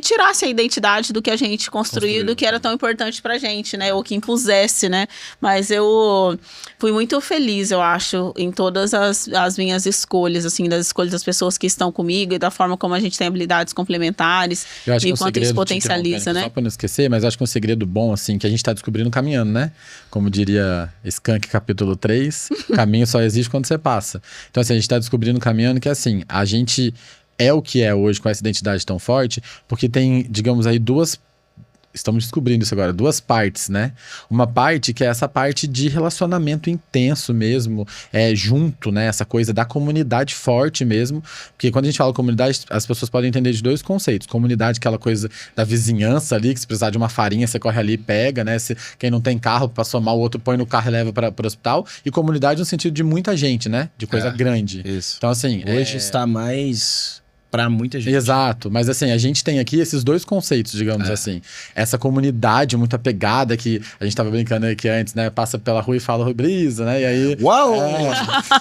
tirasse a identidade do que a gente construiu, do que era tão importante pra gente, né, ou que impusesse, né, mas eu fui muito feliz, eu acho, em todas as minhas escolhas, assim, das escolhas das pessoas que estão comigo e da forma como a gente tem habilidades complementares e o quanto isso potencializa, né? Só pra não esquecer, mas acho que um segredo bom, assim, que a gente tá descobrindo caminhando, né? Como diria Skank capítulo 3, caminho só existe quando você passa. Então, assim, a gente tá descobrindo caminhando que, assim, a gente é o que é hoje com essa identidade tão forte, porque tem, digamos aí, estamos descobrindo isso agora, duas partes, né? Uma parte que é essa parte de relacionamento intenso mesmo, junto, né? Essa coisa da comunidade forte mesmo, porque quando a gente fala comunidade, as pessoas podem entender de dois conceitos. Comunidade, aquela coisa da vizinhança ali, que se precisar de uma farinha, você corre ali e pega, né? Quem não tem carro, passou mal, o outro põe no carro e leva para o hospital. E comunidade no sentido de muita gente, né? De coisa grande. Isso. Então, assim... Hoje está mais... Pra muita gente. Exato, mas assim, a gente tem aqui esses dois conceitos, digamos assim. Essa comunidade muito apegada que a gente tava brincando aqui antes, né? Passa pela rua e fala Brisa, né? E aí... Uau!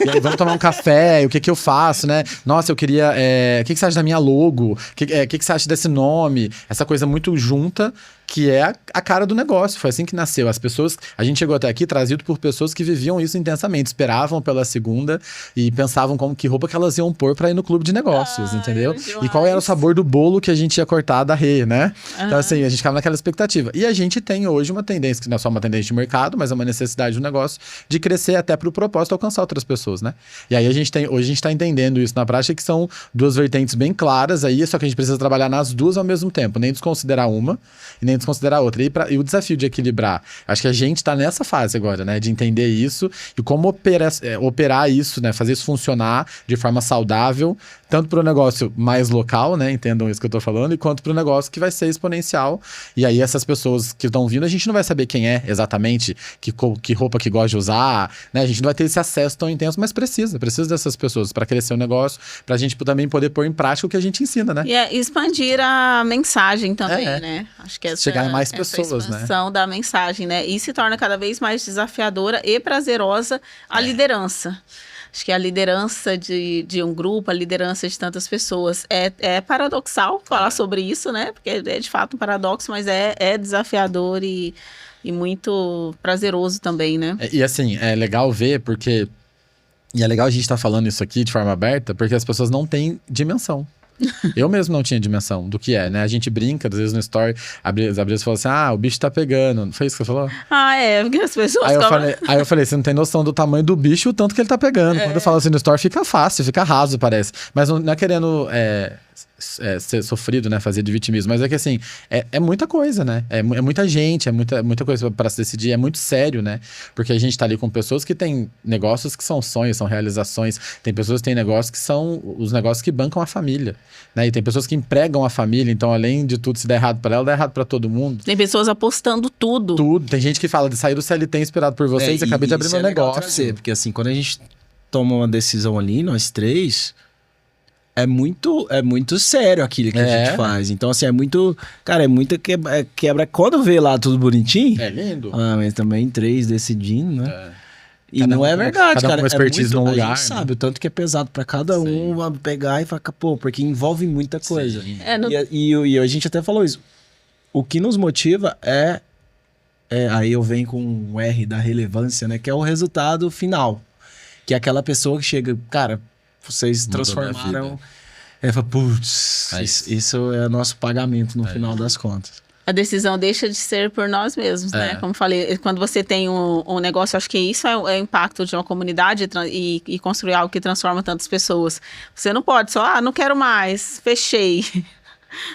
E aí vamos tomar um café, o que eu faço, né? Nossa, eu queria... o que você acha da minha logo? O que você acha desse nome? Essa coisa muito junta, que é a cara do negócio. Foi assim que nasceu. As pessoas... A gente chegou até aqui trazido por pessoas que viviam isso intensamente. Esperavam pela segunda e pensavam que roupa que elas iam pôr pra ir no clube de negócios, entendeu? E qual era o sabor do bolo que a gente ia cortar da Rê, né? Então, assim, a gente ficava naquela expectativa. E a gente tem hoje uma tendência, que não é só uma tendência de mercado, mas é uma necessidade do negócio, de crescer até pro propósito alcançar outras pessoas, né? E aí hoje a gente tá entendendo isso na prática, que são duas vertentes bem claras aí, só que a gente precisa trabalhar nas duas ao mesmo tempo, nem desconsiderar uma e nem desconsiderar a outra. E o desafio de equilibrar, acho que a gente tá nessa fase agora, né? De entender isso e como operar isso, né? Fazer isso funcionar de forma saudável, tanto pro negócio mais local, né? Entendam isso que eu tô falando, e quanto pro negócio que vai ser exponencial. E aí essas pessoas que estão vindo, a gente não vai saber quem é exatamente, que roupa que gosta de usar, né? A gente não vai ter esse acesso tão intenso, mas precisa dessas pessoas para crescer o negócio, pra gente também poder pôr em prática o que a gente ensina, né? E expandir a mensagem também, né? Acho que chegar em mais pessoas, né? A expansão da mensagem, né? E se torna cada vez mais desafiadora e prazerosa a liderança. Acho que a liderança de um grupo, a liderança de tantas pessoas é paradoxal falar sobre isso, né? Porque é de fato um paradoxo, mas é desafiador e muito prazeroso também, né? E assim, é legal ver porque... E é legal a gente estar falando isso aqui de forma aberta, porque as pessoas não têm dimensão. Eu mesmo não tinha dimensão do que é, né? A gente brinca, às vezes no story, a Brisa falou assim, o bicho tá pegando. Não foi isso que você falou? Porque as pessoas... Aí eu falei, você não tem noção do tamanho do bicho e o tanto que ele tá pegando. Quando eu falo assim no story, fica fácil, fica raso, parece. Mas não é querendo... ser sofrido, né? Fazer de vitimismo. Mas é que assim, é muita coisa, né? É muita gente, é muita coisa para se decidir. É muito sério, né? Porque a gente tá ali com pessoas que têm negócios que são sonhos, são realizações. Tem pessoas que têm negócios que são os negócios que bancam a família, né? E tem pessoas que empregam a família. Então, além de tudo, se der errado para ela, dá errado para todo mundo. Tem pessoas apostando tudo. Tudo. Tem gente que fala de sair do CLT inspirado por vocês e acabei de abrir meu negócio. Trazer, porque assim, quando a gente toma uma decisão ali, nós três... É muito sério aquilo que a gente faz. Então, assim, é muito... Cara, é muita quebra. Quando vê lá tudo bonitinho... É lindo. Mas também 3 decidindo, né? E Cada não é verdade, cara. Com expertise num lugar. A gente sabe o tanto que é pesado pra cada um pegar e falar, pô, porque envolve muita coisa. E a gente até falou isso. O que nos motiva aí eu venho com um R da relevância, né? Que é o resultado final. Que é aquela pessoa que chega... Cara, vocês transformaram... Putz, isso é nosso pagamento no final das contas. a decisão deixa de ser por nós mesmos, né? Como falei, quando você tem um negócio, acho que isso é o impacto de uma comunidade e construir algo que transforma tantas pessoas. Você não pode só, não quero mais, fechei.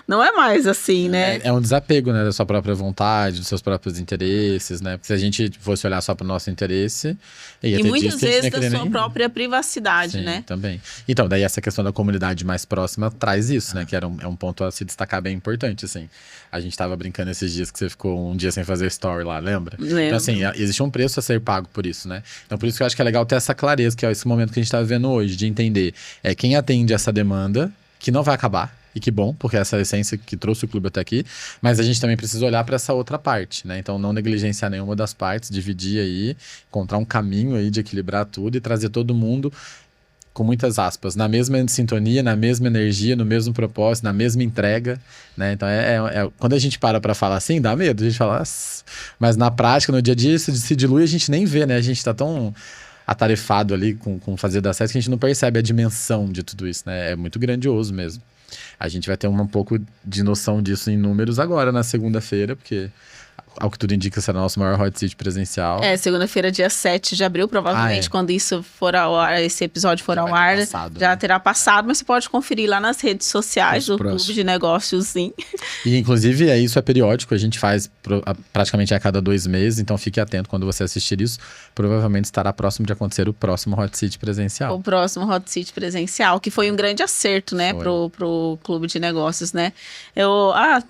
Não é mais assim, né? É um desapego, né, da sua própria vontade, dos seus próprios interesses, né? Porque se a gente fosse olhar só para o nosso interesse... E muitas vezes da sua própria privacidade, Sim, né? Também. Então, daí essa questão da comunidade mais próxima traz isso, né? Que é um ponto a se destacar bem importante, assim. A gente tava brincando esses dias que você ficou um dia sem fazer story lá, lembra? Lembro. Então, assim, existe um preço a ser pago por isso, né? Então, por isso que eu acho que é legal ter essa clareza, que é esse momento que a gente tá vivendo hoje, de entender quem atende essa demanda, que não vai acabar. E que bom, porque essa é a essência que trouxe o clube até aqui. Mas a gente também precisa olhar para essa outra parte, né? Então, não negligenciar nenhuma das partes, dividir aí, encontrar um caminho aí de equilibrar tudo e trazer todo mundo, com muitas aspas, na mesma sintonia, na mesma energia, no mesmo propósito, na mesma entrega, né? Então, quando a gente para falar assim, dá medo. A gente fala, mas na prática, no dia a dia, isso se dilui, a gente nem vê, né? A gente tá tão atarefado ali com fazer dar certo que a gente não percebe a dimensão de tudo isso, né? É muito grandioso mesmo. A gente vai ter um pouco de noção disso em números agora, na segunda-feira, porque, ao que tudo indica, será o nosso maior Hot Seat presencial. Segunda-feira, dia 7 de abril, provavelmente, quando isso for ao ar, esse episódio for ao ar, já terá passado, mas você pode conferir lá nas redes sociais do Clube de Negócios, sim. E, inclusive, isso é periódico, a gente faz praticamente a cada 2 meses, então fique atento quando você assistir isso, provavelmente estará próximo de acontecer o próximo Hot Seat presencial. O próximo Hot Seat presencial, que foi um grande acerto, né, pro Clube de Negócios, né.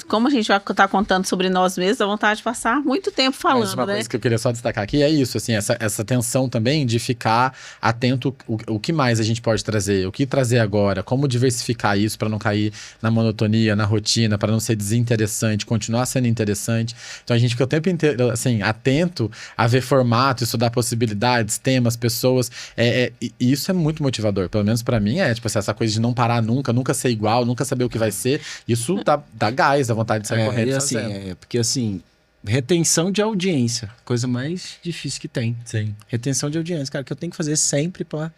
Como a gente vai estar contando sobre nós mesmos, dá vontade de passar muito tempo falando, mas uma coisa que eu queria só destacar aqui é isso, assim, essa tensão também de ficar atento o que mais a gente pode trazer, o que trazer agora, como diversificar isso para não cair na monotonia, na rotina, para não ser desinteressante, continuar sendo interessante. Então a gente fica o tempo inteiro, assim, atento a ver formato, estudar possibilidades, temas, pessoas, e isso é muito motivador, pelo menos para mim tipo assim, essa coisa de não parar nunca ser igual, nunca saber o que vai ser, isso dá gás, dá vontade de sair correndo. Porque assim, retenção de audiência, coisa mais difícil que tem. Sim. Retenção de audiência, cara, que eu tenho que fazer sempre pra...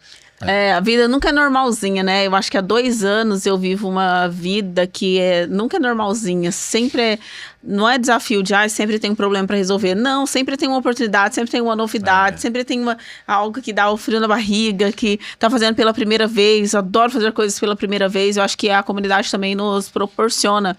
A vida nunca é normalzinha, né? Eu acho que há 2 anos eu vivo uma vida que nunca é normalzinha. Sempre não é desafio de, sempre tem um problema para resolver. Não, sempre tem uma oportunidade, sempre tem uma novidade, sempre tem algo que dá o frio na barriga, que tá fazendo pela primeira vez. Eu adoro fazer coisas pela primeira vez. Eu acho que a comunidade também nos proporciona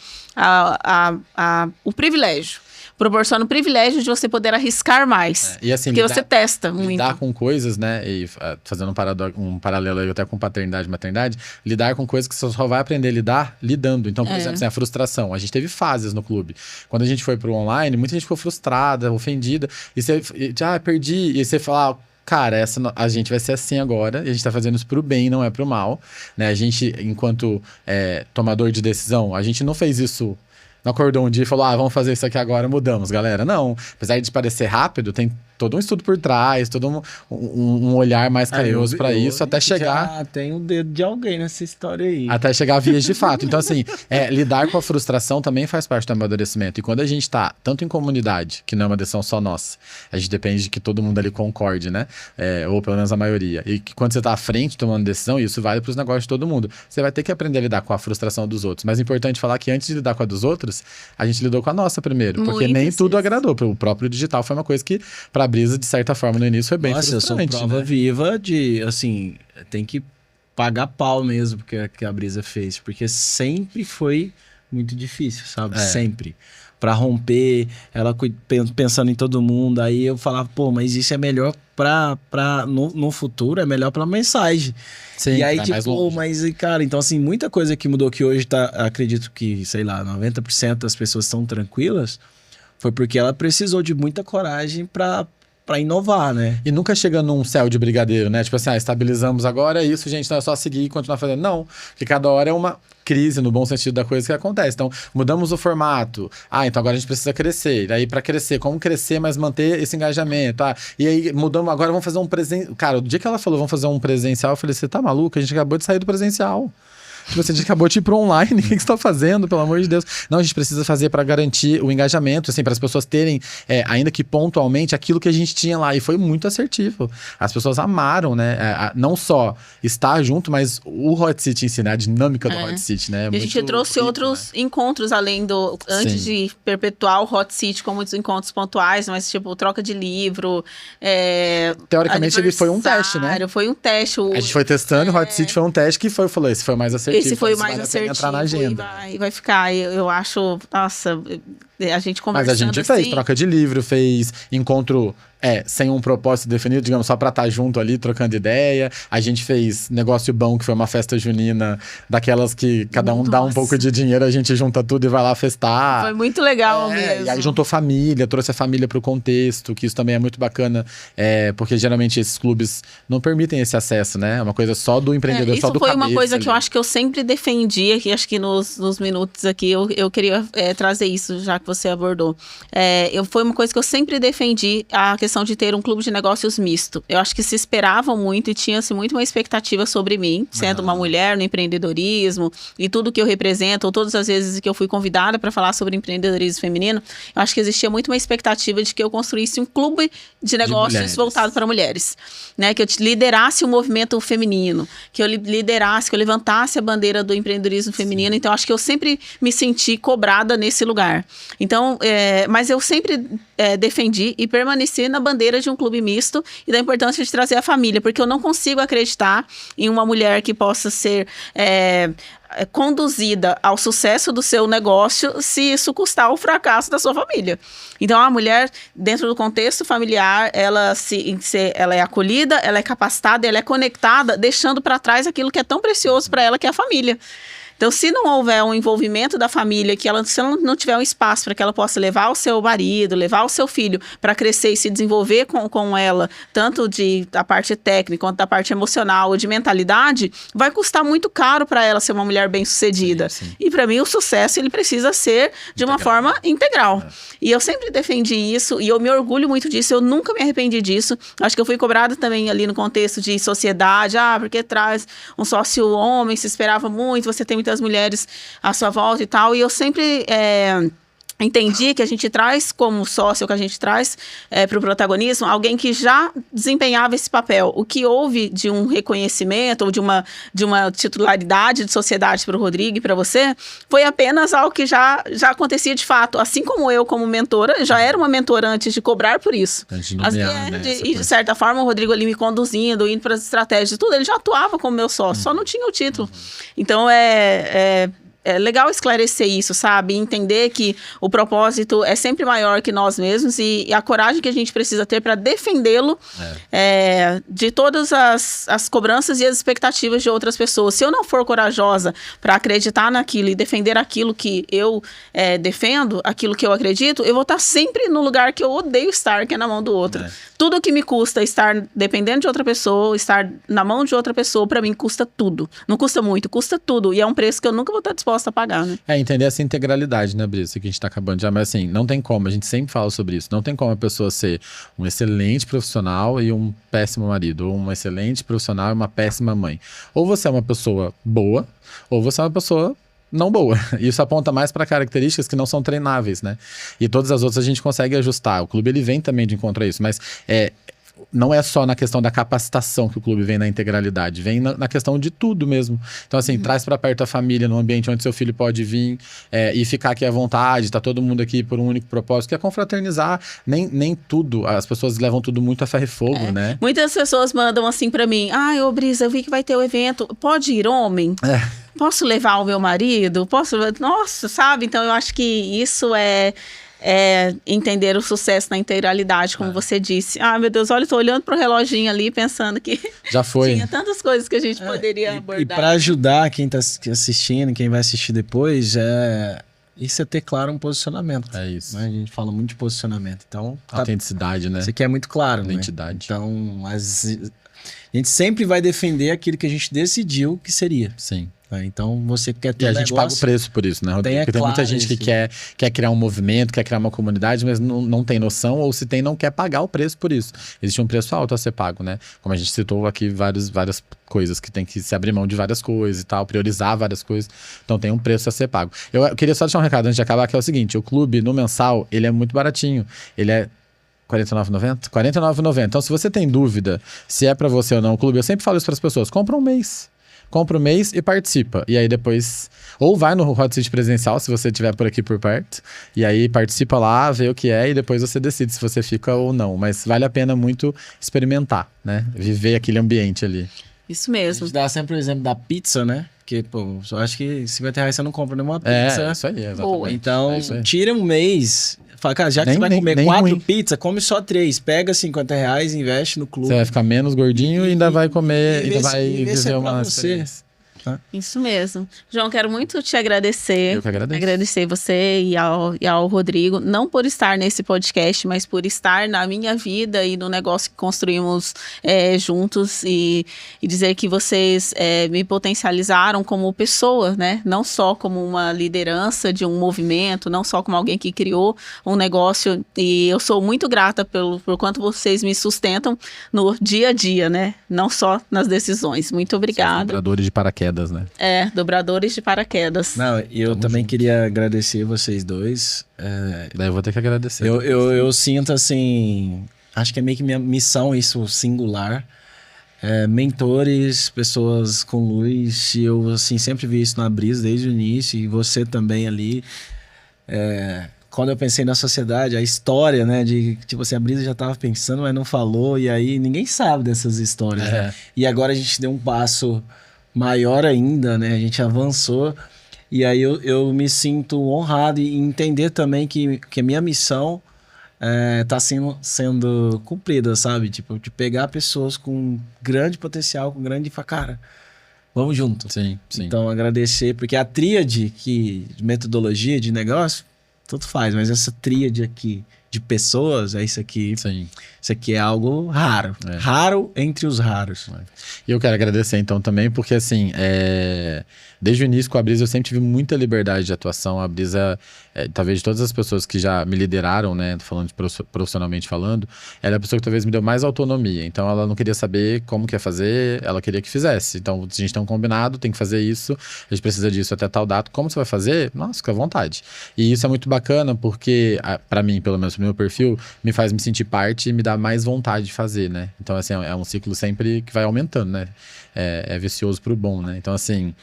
o privilégio. Proporciona o privilégio de você poder arriscar mais. E assim, porque você testa muito. Lidar com coisas, né? E fazendo um paralelo aí até com paternidade e maternidade, lidar com coisas que você só vai aprender a lidar lidando. Então, por exemplo, assim, a frustração. A gente teve fases no clube. Quando a gente foi pro online, muita gente ficou frustrada, ofendida. E você, perdi. E você fala, cara, a gente vai ser assim agora, e a gente tá fazendo isso pro bem, não é pro mal, né? A gente, enquanto tomador de decisão, a gente não fez isso... Não acordou um dia e falou, vamos fazer isso aqui agora, mudamos, galera. Não, apesar de parecer rápido, tem todo um estudo por trás, todo um olhar mais carinhoso para isso, até chegar... Tem o dedo de alguém nessa história aí. Até chegar a vias de fato. Então, assim, lidar com a frustração também faz parte do amadurecimento. E quando a gente tá, tanto em comunidade, que não é uma decisão só nossa, a gente depende de que todo mundo ali concorde, né? Ou pelo menos a maioria. E que quando você tá à frente tomando decisão, isso vale pros negócios de todo mundo. Você vai ter que aprender a lidar com a frustração dos outros. Mas é importante falar que antes de lidar com a dos outros, a gente lidou com a nossa primeiro. Porque nem tudo agradou. O próprio digital foi uma coisa que, pra Brisa, de certa forma, no início foi bem frustrante. Eu sou prova viva de, assim, tem que pagar pau mesmo porque a Brisa fez. Porque sempre foi muito difícil, sabe? Sempre. Pra romper, ela pensando em todo mundo. Aí eu falava, mas isso é melhor no futuro, é melhor pra mensagem. Sim, e aí, cara, então assim, muita coisa que mudou que hoje acredito que, sei lá, 90% das pessoas estão tranquilas, foi porque ela precisou de muita coragem pra inovar, né? E nunca chega num céu de brigadeiro, né? Tipo assim, estabilizamos agora, é isso, gente, não é só seguir e continuar fazendo. Não, porque cada hora é uma crise, no bom sentido da coisa que acontece. Então, mudamos o formato. Então agora a gente precisa crescer. Daí, para crescer, como crescer, mas manter esse engajamento? E aí, mudamos, agora vamos fazer um presencial. Cara, o dia que ela falou, vamos fazer um presencial, eu falei, você tá maluco? A gente acabou de sair do presencial. Tipo, você acabou de ir pro online, o que você tá fazendo, pelo amor de Deus? Não, a gente precisa fazer para garantir o engajamento, assim, para as pessoas terem, ainda que pontualmente, aquilo que a gente tinha lá. E foi muito assertivo. As pessoas amaram, né? Não só estar junto, mas o Hot Seat em si, né? A dinâmica do Hot Seat, né? E a gente trouxe outros encontros além do... Antes de perpetuar o Hot Seat com muitos encontros pontuais, mas tipo, troca de livro... Teoricamente, ele foi um teste, né? Foi um teste. A gente foi testando, o Hot Seat foi um teste que falou, esse foi o mais assertivo. Esse foi o mais assertivo entrar na agenda. E vai ficar, eu acho... Nossa, a gente conversando. Mas a gente fez troca de livro, fez encontro... sem um propósito definido, digamos, só pra estar junto ali, trocando ideia. A gente fez Negócio Bom, que foi uma festa junina, daquelas que cada um dá um pouco de dinheiro, a gente junta tudo e vai lá festar. Foi muito legal mesmo. E aí juntou família, trouxe a família pro contexto, que isso também é muito bacana, porque geralmente esses clubes não permitem esse acesso, né? É uma coisa só do empreendedor, só do cabeça. Isso foi uma coisa ali. Que eu acho que eu sempre defendi, aqui, acho que nos minutos aqui, eu queria trazer isso, já que você abordou. Foi uma coisa que eu sempre defendi, a questão de ter um clube de negócios misto. Eu acho que se esperavam muito e tinha-se muito uma expectativa sobre mim, sendo uma mulher no empreendedorismo e tudo que eu represento, ou todas as vezes que eu fui convidada para falar sobre empreendedorismo feminino, eu acho que existia muito uma expectativa de que eu construísse um clube de negócios voltado para mulheres, né? Que eu liderasse o movimento feminino, que eu liderasse, que eu levantasse a bandeira do empreendedorismo feminino. Então, acho que eu sempre me senti cobrada nesse lugar. Então, mas eu sempre defendi e permaneci na bandeira de um clube misto e da importância de trazer a família, porque eu não consigo acreditar em uma mulher que possa ser conduzida ao sucesso do seu negócio se isso custar o fracasso da sua família. Então, a mulher, dentro do contexto familiar, ela é acolhida, ela é capacitada, ela é conectada, deixando para trás aquilo que é tão precioso para ela, que é a família. Então, se não houver um envolvimento da família, se ela não tiver um espaço para que ela possa levar o seu marido, levar o seu filho para crescer e se desenvolver com ela, tanto da parte técnica quanto da parte emocional ou de mentalidade, vai custar muito caro para ela ser uma mulher bem-sucedida. Sim. E para mim, o sucesso ele precisa ser de uma forma integral. E eu sempre defendi isso e eu me orgulho muito disso, eu nunca me arrependi disso. Acho que eu fui cobrada também ali no contexto de sociedade, porque traz um sócio homem, se esperava muito, você tem muitas mulheres à sua volta e tal, e eu sempre entendi que a gente traz como sócio, que a gente traz para o protagonismo, alguém que já desempenhava esse papel. O que houve de um reconhecimento ou de uma titularidade de sociedade para o Rodrigo e para você, foi apenas algo que já acontecia de fato. Assim como eu, como mentora, já era uma mentora antes de cobrar por isso. E de certa forma, o Rodrigo ali me conduzindo, indo para as estratégias e tudo, ele já atuava como meu sócio, só não tinha o título. Então, é legal esclarecer isso, sabe? Entender que o propósito é sempre maior que nós mesmos e a coragem que a gente precisa ter para defendê-lo de todas as cobranças e as expectativas de outras pessoas. Se eu não for corajosa para acreditar naquilo e defender aquilo que eu defendo, aquilo que eu acredito, eu vou estar sempre no lugar que eu odeio estar, que é na mão do outro. Tudo que me custa estar dependendo de outra pessoa, estar na mão de outra pessoa, para mim custa tudo. Não custa muito, custa tudo. E é um preço que eu nunca vou estar disposta a pagar, né? Entender essa integralidade, né, Brisa? Que a gente tá acabando já, mas assim, não tem como, a gente sempre fala sobre isso, não tem como a pessoa ser um excelente profissional e um péssimo marido, ou um excelente profissional e uma péssima mãe. Ou você é uma pessoa boa, ou você é uma pessoa não boa. Isso aponta mais para características que não são treináveis, né? E todas as outras a gente consegue ajustar. O clube, ele vem também de encontro a isso, mas não é só na questão da capacitação que o clube vem na integralidade, vem na questão de tudo mesmo. Então, assim, traz para perto a família, num ambiente onde seu filho pode vir e ficar aqui à vontade, tá todo mundo aqui por um único propósito, que é confraternizar. Nem tudo, as pessoas levam tudo muito a ferro e fogo, né? Muitas pessoas mandam assim para mim, ô Brisa, eu vi que vai ter o evento, pode ir homem? Posso levar o meu marido? Nossa, sabe? Então, eu acho que isso é entender o sucesso na integralidade, como você disse. Meu Deus, olha, eu tô olhando pro reloginho ali, pensando que já foi. Tinha tantas coisas que a gente poderia abordar. E para ajudar quem tá assistindo, quem vai assistir depois, isso é ter claro um posicionamento. É isso. Né? A gente fala muito de posicionamento. Então, autenticidade, né? Isso aqui é muito claro, identidade. Né? Então, a gente sempre vai defender aquilo que a gente decidiu que seria. Sim. né? Então, você quer ter E a gente paga o preço por isso, né, Rodrigo? Tenha Porque tem muita claro gente que quer criar um movimento, quer criar uma comunidade, mas não tem noção, ou se tem, não quer pagar o preço por isso. Existe um preço alto a ser pago, né? Como a gente citou aqui, várias coisas que tem que se abrir mão de várias coisas e tal, priorizar várias coisas. Então tem um preço a ser pago. Eu queria só deixar um recado antes de acabar, que é o seguinte: o clube no mensal, ele é muito baratinho. Ele é R$ 49,90? R$ 49,90. Então, se você tem dúvida se é pra você ou não o clube, eu sempre falo isso pras pessoas: compra um mês. Compra um mês e participa. E aí depois... Ou vai no Hot Seat presencial, se você estiver por aqui por perto. E aí participa lá, vê o que é e depois você decide se você fica ou não. Mas vale a pena muito experimentar, né? Viver aquele ambiente ali. Isso A mesmo. gente dá sempre o exemplo da pizza, né? Porque, pô, eu acho que R$50 você não compra nenhuma pizza. É, isso aí, exatamente. Boa. Então, É isso aí. tira um mês. Fala, cara, já que você vai comer 4 pizzas, come só 3. Pega R$50, investe no clube. Você vai ficar menos gordinho e ainda vai comer, ainda vai vê se viver é uma pra você. experiência. Isso mesmo. João, quero muito te agradecer. Eu que agradeço. Agradecer você e ao Rodrigo, não por estar nesse podcast, mas por estar na minha vida e no negócio que construímos juntos e dizer que vocês me potencializaram como pessoa, né? Não só como uma liderança de um movimento, não só como alguém que criou um negócio. E eu sou muito grata por quanto vocês me sustentam no dia a dia, né? Não só nas decisões. Muito obrigada. Dobradores de paraquedas, né? Dobradores de paraquedas. Não, e eu também queria agradecer vocês dois. Daí eu vou ter que agradecer. Eu sinto assim, acho que é meio que minha missão isso singular. Mentores, pessoas com luz, e eu assim sempre vi isso na Brisa desde o início, e você também ali. Quando eu pensei na sociedade, a história, né, de tipo assim, a Brisa já estava pensando, mas não falou, e aí ninguém sabe dessas histórias, né? E agora a gente deu um passo maior ainda, né? A gente avançou, e aí eu me sinto honrado em entender também que a minha missão tá sendo cumprida, sabe? Tipo, de pegar pessoas com grande potencial, com grande... Cara, vamos junto. Sim. Então, agradecer, porque a tríade de metodologia, de negócio, tudo faz, mas essa tríade aqui de pessoas, isso aqui. Sim. Isso aqui é algo raro. Raro entre os raros. E eu quero agradecer então também, porque assim, desde o início com a Brisa eu sempre tive muita liberdade de atuação. A Brisa, talvez de todas as pessoas que já me lideraram, né, falando profissionalmente falando, ela é a pessoa que talvez me deu mais autonomia. Então ela não queria saber como que ia fazer, ela queria que fizesse. Então se a gente tem um combinado, tem que fazer isso, a gente precisa disso até tal data. Como você vai fazer? Nossa, fica à vontade. E isso é muito bacana porque, pra mim, pelo menos pro meu perfil, me faz me sentir parte e me dá mais vontade de fazer, né? Então assim, é um ciclo sempre que vai aumentando, né? É vicioso pro bom, né? Então assim,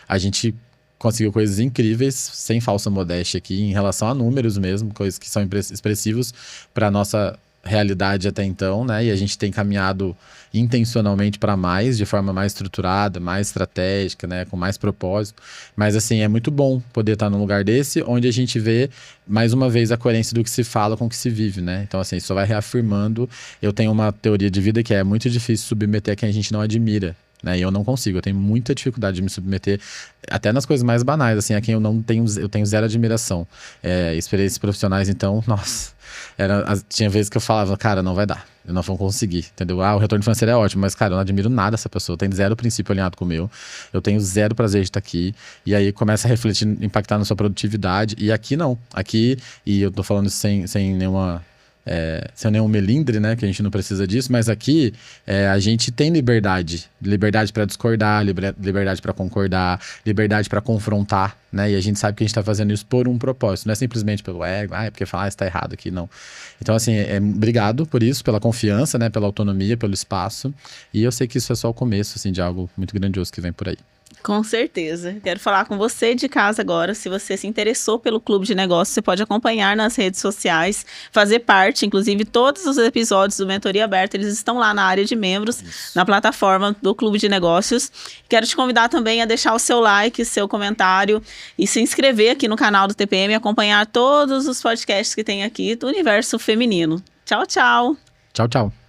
a gente conseguiu coisas incríveis, sem falsa modéstia aqui, em relação a números mesmo, coisas que são expressivos para nossa realidade até então, né? E a gente tem caminhado intencionalmente para mais, de forma mais estruturada, mais estratégica, né? Com mais propósito. Mas assim, é muito bom poder estar num lugar desse, onde a gente vê, mais uma vez, a coerência do que se fala com o que se vive, né? Então assim, isso só vai reafirmando. Eu tenho uma teoria de vida que é muito difícil submeter a quem a gente não admira, né? E eu não consigo, eu tenho muita dificuldade de me submeter, até nas coisas mais banais, assim, a quem eu tenho zero admiração. Experiências profissionais, então, nossa, tinha vezes que eu falava, cara, não vai dar, eu não vou conseguir, entendeu? O retorno financeiro é ótimo, mas, cara, eu não admiro nada essa pessoa, tem zero princípio alinhado com o meu, eu tenho zero prazer de estar aqui, e aí começa a refletir, impactar na sua produtividade, e aqui não, e eu tô falando isso sem nenhum melindre, né, que a gente não precisa disso, mas aqui a gente tem liberdade para discordar, liberdade para concordar, liberdade para confrontar, né, e a gente sabe que a gente tá fazendo isso por um propósito, não é simplesmente pelo ego, porque falar isso tá errado aqui, não. Então assim, obrigado por isso, pela confiança, né, pela autonomia, pelo espaço, e eu sei que isso é só o começo, assim, de algo muito grandioso que vem por aí. Com certeza. Quero falar com você de casa agora. Se você se interessou pelo Clube de Negócios, você pode acompanhar nas redes sociais, fazer parte. Inclusive, todos os episódios do Mentoria Aberta, eles estão lá na área de membros, na plataforma do Clube de Negócios. Quero te convidar também a deixar o seu like, seu comentário e se inscrever aqui no canal do TPM e acompanhar todos os podcasts que tem aqui do universo feminino. Tchau, tchau. Tchau, tchau.